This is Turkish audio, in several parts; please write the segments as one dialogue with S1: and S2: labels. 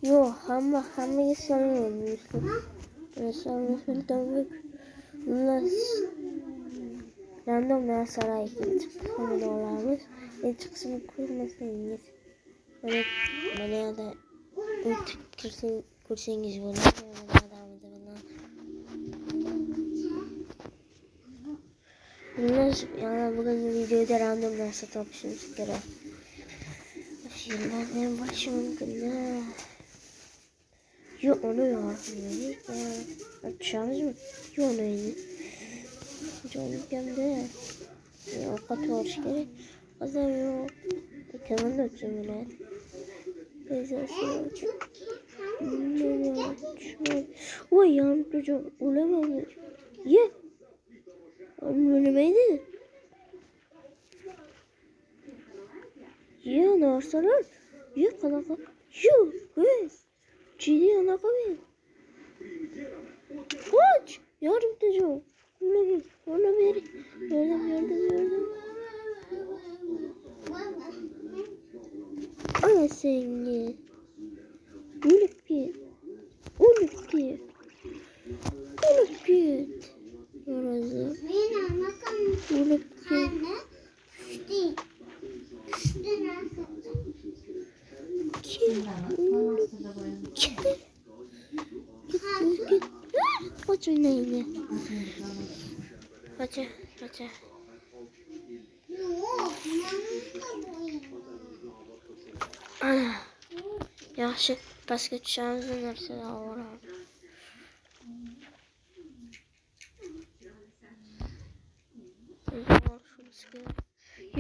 S1: Yok, hammaga solmayman. Solmasam random narsalar kelib chiqdi. Hamma olamiz. Chiqishini ko'rmasangiz. Mana yerda o'tib ko'rsangiz bo'ladi. Yani bugün videoda random narsa topishimiz kerak. Yillardan boshim kunlar. Yo'q, uni yo'q. Tushamiz-mi? Yo'q, uni. Jo'nikamda. Ovqat olish kerak. Hozir yo'q. Kamanda o'tsa bo'ladi. Voy, yonimda o'laman. Ye. O'lmaydi. Ye, narsalar. Ye, qanaqa? Yo'q, biz. Ciddi anaqa men. Qoch, yonimda yo'q. O'lamaydi. Yardım. Ana senga. O'lib ket. Yarazi. Men anaqam o'lib ket. Qoch o'ynaydi. Qocha. Ana. Yaxshi, pastga tushamiz, narsalar olamiz.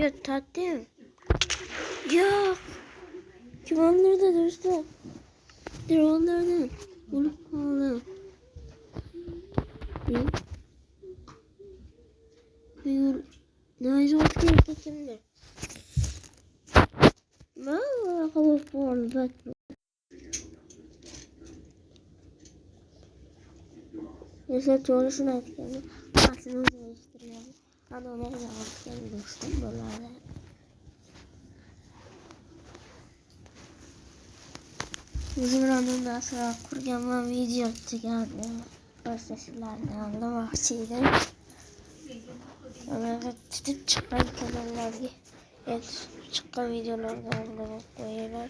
S1: Yok, tatlım. Yok. Kim onlarda dostlar? Onlardan. Olup kaldı. Ne zor ki şimdi. Ne kalıp oldu? Mesela çoğunusunu atkendim. Aslında değiştiriyorum. Ama onları da atkendim dostum. Buralarda. Bizim randomdan sonra kurganman video çekerdim. Sizlerden anlamakçıydım. Onlarda tutup çıkan kanallarga çıkan videolardan anlamak koyarlar.